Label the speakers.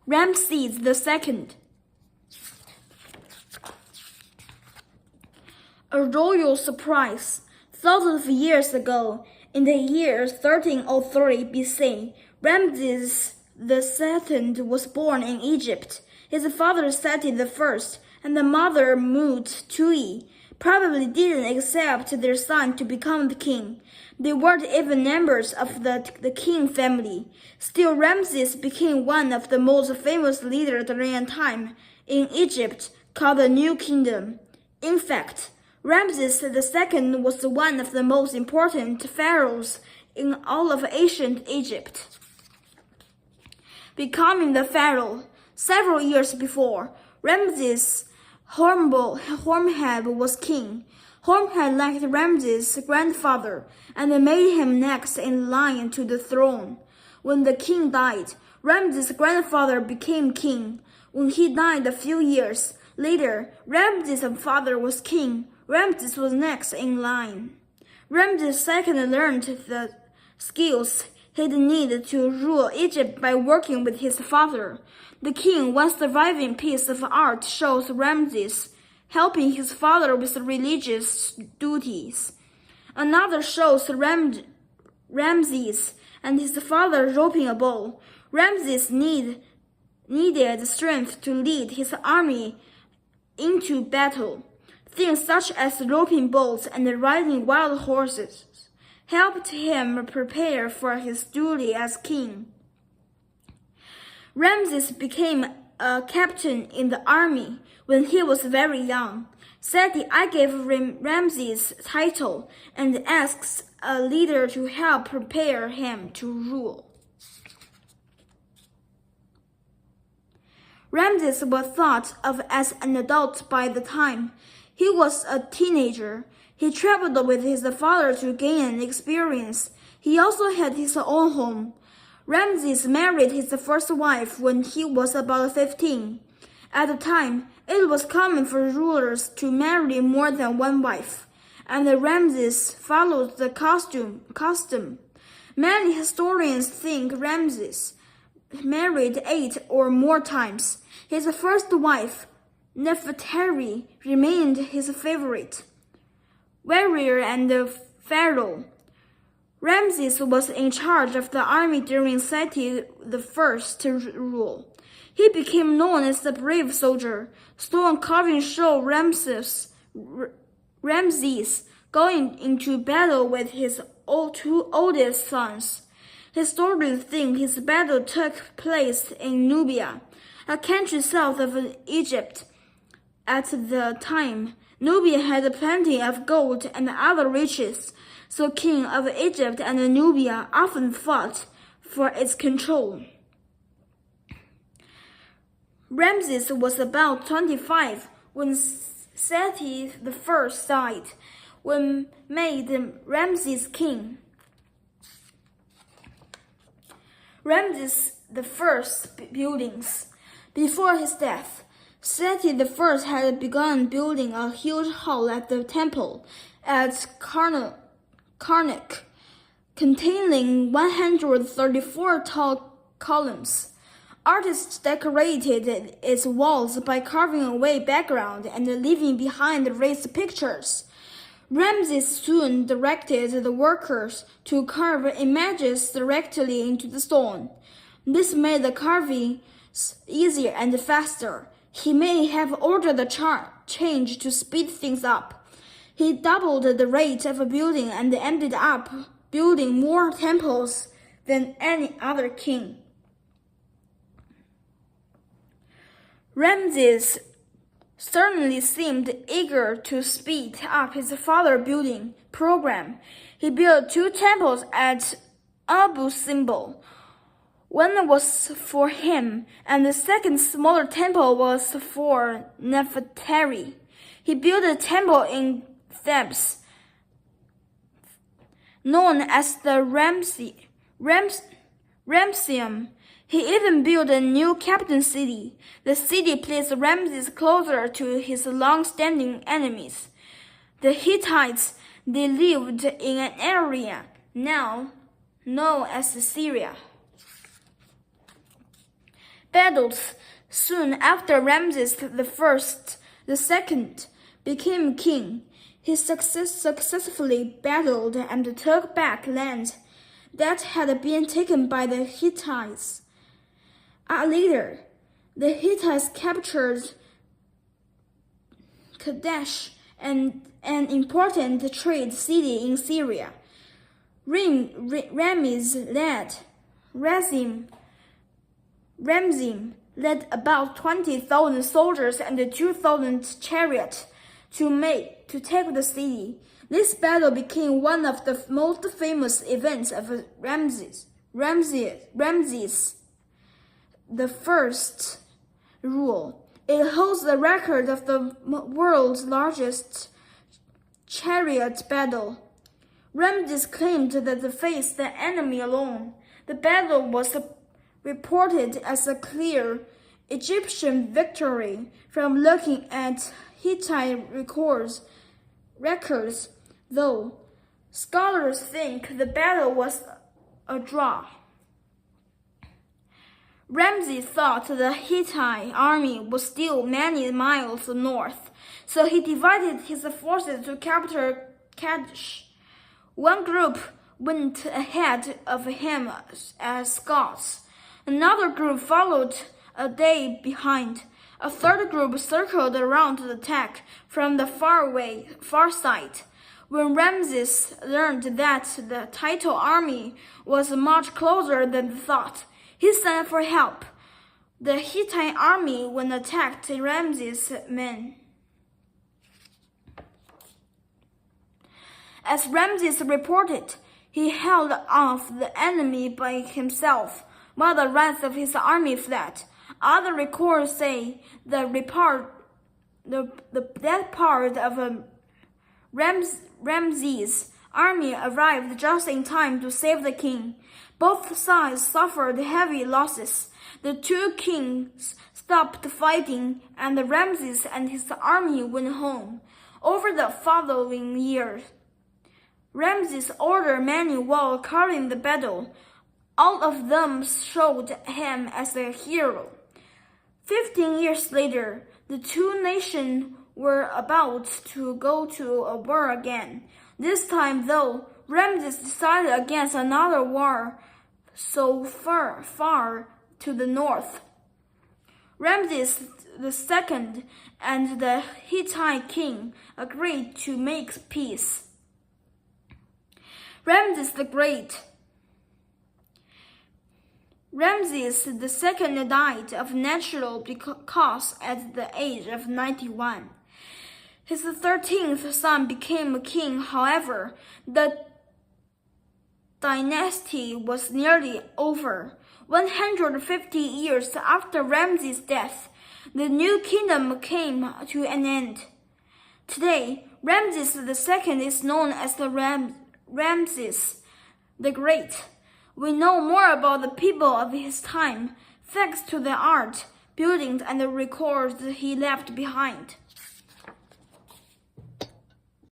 Speaker 1: Ramses II. A royal surprise. Thousands of years ago, in the year 1303 BC, Ramses II was born in Egypt. His father Seti I and the mother Mut-Tui probably didn't accept their son to become the king. They weren't even members of the king family. Still, Ramses became one of the most famous leaders during a time in Egypt called the New Kingdom. In fact, Ramses II was one of the most important pharaohs in all of ancient Egypt. Becoming the pharaoh several years before, Ramses Horemheb was king. Horemheb liked Ramses' grandfather and made him next in line to the throne. When the king died, Ramses' grandfather became king. When he died a few years later, Ramses' father was king. Ramses was next in line. Ramses II learned the skills he'd need to rule Egypt by working with his father. The king, one surviving piece of art, shows Ramses helping his father with religious duties. Another shows Ramses and his father roping a bull. Ramses needed strength to lead his army into battle. Things such as roping bulls and riding wild horses helped him prepare for his duty as king. Ramses became a captain in the army when he was very young. Seti I gave Ramses title and asks a leader to help prepare him to rule. Ramses was thought of as an adult by the time he was a teenager. He traveled with his father to gain experience. He also had his own home. Ramses married his first wife when he was about 15. At the time, it was common for rulers to marry more than one wife, and Ramses followed the custom. Many historians think Ramses married 8 or more times. His first wife, Nefertari, remained his favorite warrior and pharaoh. Ramses was in charge of the army during Seti I's rule. He became known as the brave soldier. Stone carvings show Ramses going into battle with his two oldest sons. Historians think his battle took place in Nubia, a country south of Egypt. At the time, Nubia had plenty of gold and other riches, so king of Egypt and Nubia often fought for its control. Ramses was about 25 when Seti I died, which made Ramses king. Ramses I's buildings. Before his death, Seti I had begun building a huge hall at the temple at Karnak, containing 134 tall columns. Artists decorated its walls by carving away background and leaving behind raised pictures. Ramses soon directed the workers to carve images directly into the stone. This made the carving easier and faster. He may have ordered the change to speed things up. He doubled the rate of building and ended up building more temples than any other king. Ramses certainly seemed eager to speed up his father's building program. He built 2 temples at Abu Simbel. One was for him, and the second smaller temple was for Nefertari. He built a temple in Thebes, known as the Ramesseum. He even built a new capital city. The city placed Ramses closer to his long-standing enemies, the Hittites. They lived in an area now known as Syria. battles. Soon after Ramses II became king, he successfully battled and took back land that had been taken by the Hittites. Later, the Hittites captured Kadesh, an important trade city in Syria. Ramses led about 20,000 soldiers and 2,000 chariots to take the city. This battle became one of the most famous events of Ramses the First rule. It holds the record of the world's largest chariot battle. Ramses claimed that he faced the enemy alone. The battle was reported as a clear Egyptian victory from looking at Hittite records, though scholars think the battle was a draw. Ramses thought the Hittite army was still many miles north, so he divided his forces to capture Kadesh. One group went ahead of him as scouts. Another group followed a day behind. A third group circled around to attack from the far side. When Ramses learned that the Hittite army was much closer than thought, he sent for help. The Hittite army then attacked Ramses' men. As Ramses reported, he held off the enemy by himself, while the rest of his army fled. Other records say that part of Ramses' army arrived just in time to save the king. Both sides suffered heavy losses. The two kings stopped fighting, and Ramses and his army went home. Over the following years, Ramses ordered many while calling the battle. All of them showed him as a hero. 15 years later, the two nations were about to go to a war again. This time, though, Ramses decided against another war so far to the north. Ramses II and the Hittite king agreed to make peace. Ramses the Great. Ramses II died of natural causes at the age of 91. His 13th son became king. However, the dynasty was nearly over. 150 years after Ramses' death, the new kingdom came to an end. Today, Ramses II is known as the Ramses the Great. We know more about the people of his time thanks to the art, buildings, and the records he left behind.